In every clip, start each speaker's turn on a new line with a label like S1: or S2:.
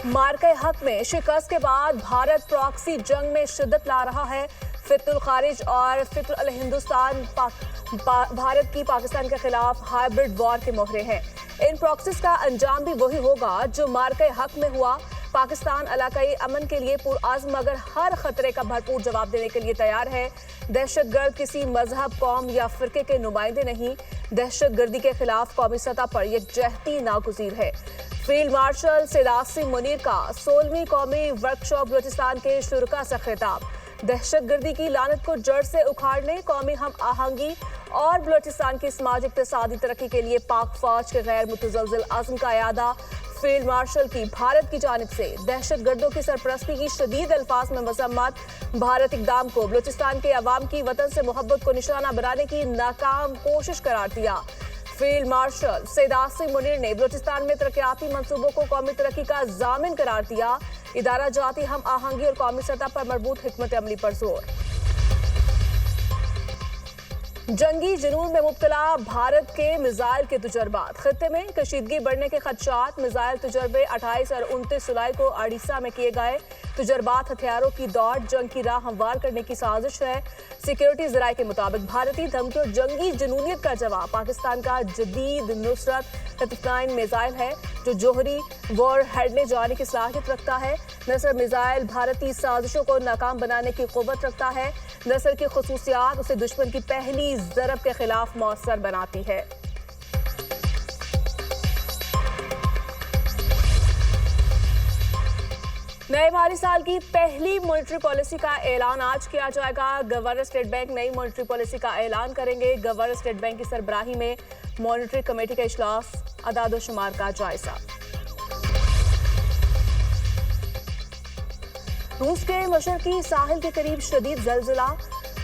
S1: मार्के हक में शिकस्त के बाद भारत प्रॉक्सी जंग में शिद्दत ला रहा है। फितुल खारिज और फितुल अल हिंदुस्तान भारत की पाकिस्तान के खिलाफ हाइब्रिड वॉर के मोहरे हैं। इन प्रॉक्सीज का अंजाम भी वही होगा जो मार्के हक में हुआ। पाकिस्तान इलाकाई अमन के लिए पुरआज़्म मगर हर खतरे का भरपूर जवाब देने के लिए तैयार है। दहशतगर्द किसी मजहब, कौम या फिरके के नुमाइंदे नहीं। दहशतगर्दी के खिलाफ कौमी सतह पर यकजहती नागुज़ीर है। फील्ड मार्शल सैयद आसिम मुनीर का 16वीं कौमी वर्कशॉप बलूचिस्तान के शुरका से खिताब। दहशतगर्दी की लानत को जड़ से उखाड़ने, कौमी हम आहंगी और बलूचिस्तान की समाजी इक़्तिसादी तरक्की के लिए पाक फौज के गैर मुतज़लज़िल अज़्म का यादा। फील्ड मार्शल की भारत की जानिब से दहशतगर्दों की सरपरस्ती की शदीद अल्फाज में मज़म्मत। भारत इक़दाम को बलूचिस्तान के अवाम की वतन से मोहब्बत को निशाना बनाने की नाकाम कोशिश करार दिया। फील्ड मार्शल सैयद आसिम मुनीर ने बलूचिस्तान में तरक्याती मंसूबों को कौमी तरक्की का जामिन करार दिया। इदारा जाती हम आहंगी और कौमी सतह पर मरबूत हिकमत अमली पर जोर। जंगी जुनून में मुब्तला भारत के मिसाइल के तजर्बात। खित्ते में कशीदगी बढ़ने के खदशात। मिसाइल तजर्बे 28 और 29 जुलाई को ओडिशा में किए गए। तजर्बात हथियारों की दौड़ जंग की राह हमवार करने की साजिश है। सिक्योरिटी जराये के मुताबिक भारतीय धमकी और जंगी जुनूनियत का जवाब पाकिस्तान का जदीद नुसरत 39 मिसाइल है जो जोहरी वॉर हेडने जाने की सलाहियत रखता है। नसर मिसाइल भारतीय साजिशों को नाकाम बनाने की क़ुव्वत रखता है। नसर की खुसूसियात उसे दुश्मन की पहली ज़रब के खिलाफ मौसर बनाती है। नए माली साल की पहली मॉनेटरी पॉलिसी का ऐलान आज किया जाएगा। गवर्नर स्टेट बैंक नई मॉनेटरी पॉलिसी का ऐलान करेंगे। गवर्नर स्टेट बैंक की सरबराही में मॉनेटरी कमेटी का इजलास, अदाद-ओ-शुमार का जायजा। रूस के मशरकी साहिल के करीब शदीद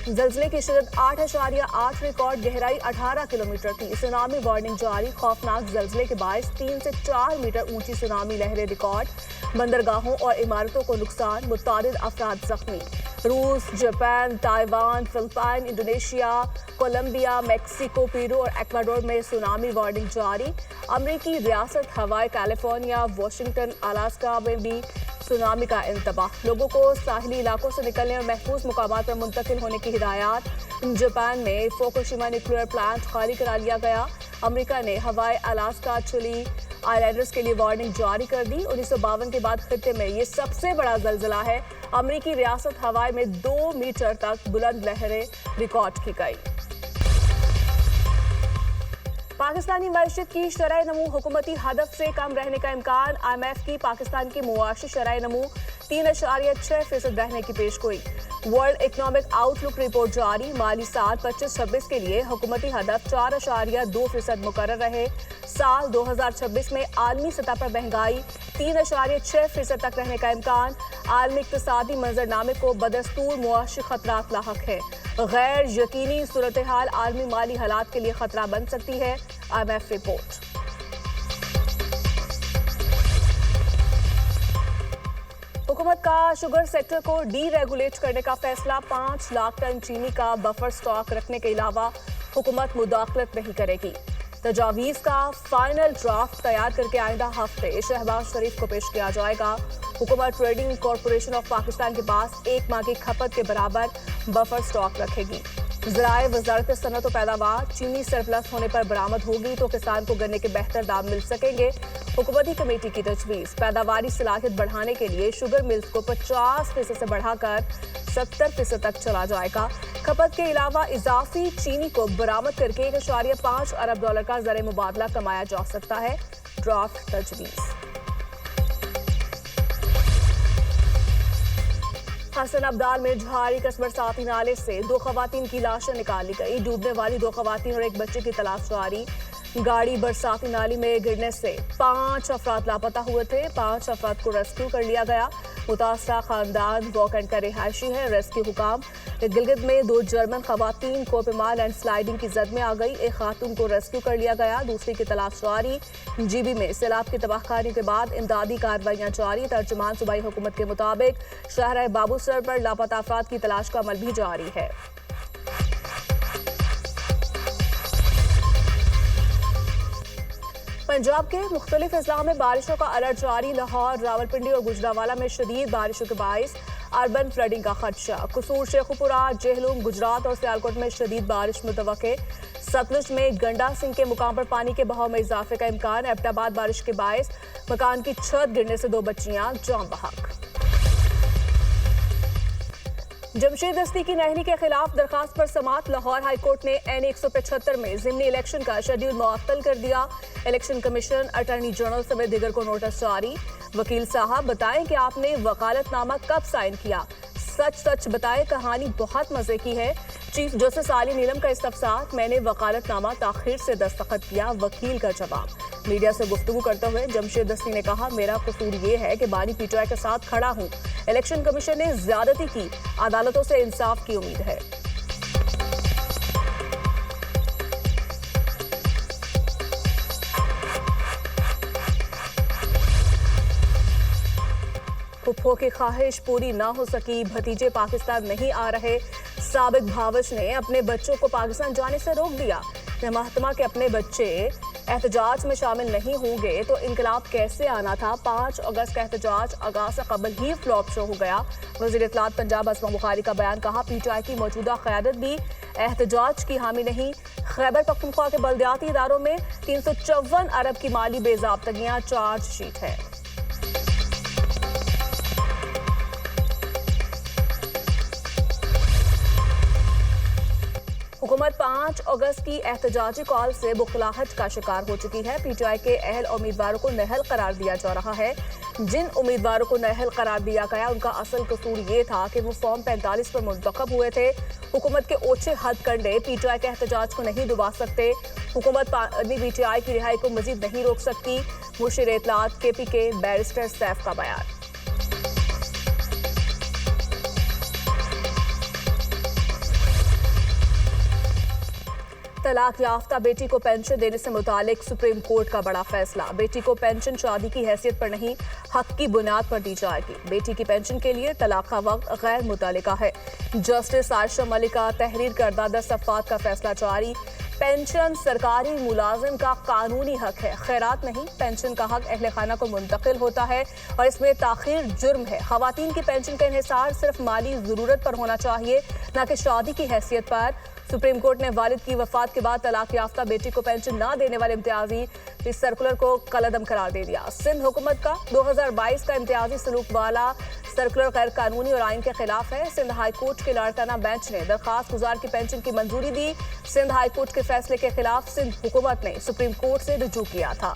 S1: जल्जले की शिदत 8.8 रिकॉर्ड, गहराई 18 किलोमीटर थी। सुनामी वार्निंग जारी। खौफनाक जल्जले के बायस 3 से 4 मीटर ऊंची सुनामी लहरें रिकॉर्ड। बंदरगाहों और इमारतों को नुकसान, मुतादिद अफराद जख्मी। रूस, Japan, Taiwan, Philippine, Indonesia, Colombia, Mexico, Peru और एक्वाडोर में सुनामी वार्निंग जारी। अमरीकी रियासत हवाई, कैलिफोर्निया, वाशिंगटन, अलास्का में भी सुनामी का इंतबाह। लोगों को साहिली इलाकों से निकलने और महफूज मुकामात पर मुंतकिल होने की हिदायत। जापान में फुकुशिमा न्यूक्लियर प्लांट खाली करा लिया गया। अमेरिका ने हवाई, अलास्का, चिली आइलैंडर्स के लिए वार्निंग जारी कर दी। 1952 के बाद खित्ते में ये सबसे बड़ा जल्जला है। अमेरिकी रियासत हवाई में 2 मीटर तक बुलंद लहरें रिकॉर्ड की गई। पाकिस्तानी मईशत की शरह नमू हुकूमती हदफ से कम रहने का इम्कान। IMF की पाकिस्तान की मुआशी शरह नमू 3.6% रहने की पेशगोई। वर्ल्ड इकनॉमिक आउटलुक रिपोर्ट जारी। माली साल 25-26 के लिए हुकूमती हदफ 4.2% मुकर्रर रहे। साल 2026 में आलमी सतह पर महंगाई 3.6% तक रहने का इम्कान। आलमी इक्तिसादी मंजरनामे को बदस्तूर मुआशी खतरात लाहक है। गैर यकीनी सूरत हाल आलमी माली हालात के लिए खतरा बन सकती है। IMF report. हुकूमत का शुगर सेक्टर को डीरेगुलेट करने का फैसला। 5 लाख टन चीनी का बफर स्टॉक रखने के अलावा हुकूमत मुदाखलत नहीं करेगी। तजावीज़ का फाइनल ड्राफ्ट तैयार करके आइंदा हफ्ते शहबाज शरीफ को पेश किया जाएगा। हुकूमत ट्रेडिंग कॉरपोरेशन ऑफ पाकिस्तान के पास 1 माह की खपत के बराबर बफर स्टॉक रखेगी। ज़राए वज़ारत सनअत और पैदावार, चीनी सरप्लस होने पर बरामद होगी तो किसान को गन्ने के बेहतर दाम मिल सकेंगे। हुकूमती कमेटी की तजवीज़, पैदावारी सलाहियत बढ़ाने के लिए शुगर मिल्स को 50% से बढ़ाकर 70% तक चला जाएगा। खपत के अलावा इजाफी चीनी को बरामद करके 1.5 अरब डॉलर का ज़र मुबादला कमाया जा सकता है। ड्राफ्ट तजवीज़। हसन अब्दाल में झारी कस्बर साथी नाले से 2 खवातीन की लाशें निकाली गई। डूबने वाली 2 खवातीन और एक बच्चे की तलाश जारी। गाड़ी बरसाती नाली में गिरने से 5 अफराद लापता हुए थे। 5 अफराद को रेस्क्यू कर लिया गया। मुतासरा खानदान वॉकएंड का रिहायशी है। रेस्क्यू हुकाम। गिलगित में 2 जर्मन खवातीन कोपेमा लैंड स्लाइडिंग की जद में आ गई। एक खातून को रेस्क्यू कर लिया गया, दूसरी की तलाश जारी। जीबी में सैलाब की तबाहकारी के बाद इमदादी कार्रवाइयां जारी। तर्जुमान सूबाई हुकूमत के मुताबिक शहर बाबूसर पर लापता अफराद की तलाश का अमल भी जारी है। पंजाब के मुख्तलिफ अजला में बारिशों का अलर्ट जारी। लाहौर, रावलपिंडी और गुजरावाला में शदीद बारिशों के बायस अर्बन फ्लडिंग का खदशा। कसूर, शेखुपुरा, जेहलूम, गुजरात और सियालकोट में शदीद बारिश मुतवक्के। सतलुज में गंडा सिंह के मुकाम पर पानी के बहाव में इजाफे का इम्कान। एबटाबाद बारिश के बायस मकान की छत गिरने से 2 बच्चियां जान बहक। जमशेद दस्ती की नहरी के खिलाफ दरखास्त पर समात। लाहौर हाईकोर्ट ने N 175 में जिमनी इलेक्शन का शेड्यूल मुअत्तल कर दिया। इलेक्शन कमीशन, अटॉर्नी जनरल समेत दीगर को नोटिस जारी। वकील साहब बताएं कि आपने वकालतनामा कब साइन किया। सच सच बताएं, कहानी बहुत मजे की है। चीफ जस्टिस आली नीलम का इस्तफसार, मैंने वकालतनामा ताखीर से दस्तखत किया। वकील का जवाब। मीडिया से गुफ्तगू करते हुए जमशेद दस्ती ने कहा, मेरा कसूर ये है कि बानी पीटीआई के साथ खड़ा हूं। इलेक्शन कमीशन ने ज्यादती की, अदालतों से इंसाफ की उम्मीद है। फुफ्फो की ख्वाहिश पूरी ना हो सकी, भतीजे पाकिस्तान नहीं आ रहे। साबिक भावच ने अपने बच्चों को पाकिस्तान जाने से रोक दिया। महतमा के अपने बच्चे एहतजाज में शामिल नहीं होंगे तो इनकलाब कैसे आना था। 5 अगस्त का एहतजाज आगाज से कबल ही फ्लॉप शो हो गया। वज़ीर इत्तलात पंजाब असमा बुखारी का बयान, कहा पीटीआई की मौजूदा क़यादत भी एहतजाज की हामी नहीं। खैबर पख्तूनख्वा के बल्दियाती इदारों में 354 अरब की माली बेज़ाब्तगियां चार्जशीट है। हुकूमत 5 अगस्त की एहतजाजी कॉल से बुखलाहट का शिकार हो चुकी है। पीटीआई के अहल उम्मीदवारों को नहल करार दिया जा रहा है। जिन उम्मीदवारों को नहल करार दिया गया उनका असल कसूर ये था कि वो फॉर्म 45 पर मुंतखब हुए थे। हुकूमत के ओछे हथकंडे पीटीआई के एहतजाज को नहीं डुबा सकते। हुकूमत पीटीआई की रिहाई को मजीद नहीं रोक सकती। मुशीर इत्तलात KPK बैरिस्टर सैफ का बयान। तलाक याफ्ता बेटी को पेंशन देने से मुतालिक सुप्रीम कोर्ट का बड़ा फैसला। बेटी को पेंशन शादी की हैसियत पर नहीं, हक की बुनियाद पर दी जाएगी। बेटी की पेंशन के लिए तलाक का वक्त गैर मुतल्लिका है। जस्टिस आयशा मलिका तहरीर करदा 10 सफ़ात का फैसला जारी। पेंशन सरकारी मुलाजिम का कानूनी हक है, खैरात नहीं। पेंशन का हक अहले खाना को मुंतकिल होता है और इसमें ताखीर जुर्म है। खवातीन की पेंशन का इन्हिसार सिर्फ माली ज़रूरत पर होना चाहिए, न कि शादी की हैसियत पर। सुप्रीम कोर्ट ने वालिद की वफात के बाद तलाक याफ्ता बेटी को पेंशन न देने वाले इम्तियाजी इस सर्कुलर को कलअदम करार दे दिया। सिंध हुकूमत का 2022 का इम्तियाजी सलूक वाला सर्कुलर गैर कानूनी और आइन के खिलाफ है। सिंध हाई कोर्ट के लाड़काना बेंच ने दरखास्त गुजार की पेंशन की मंजूरी दी। सिंध हाई कोर्ट के फैसले के खिलाफ सिंध हुकूमत ने सुप्रीम कोर्ट से रुजू किया था।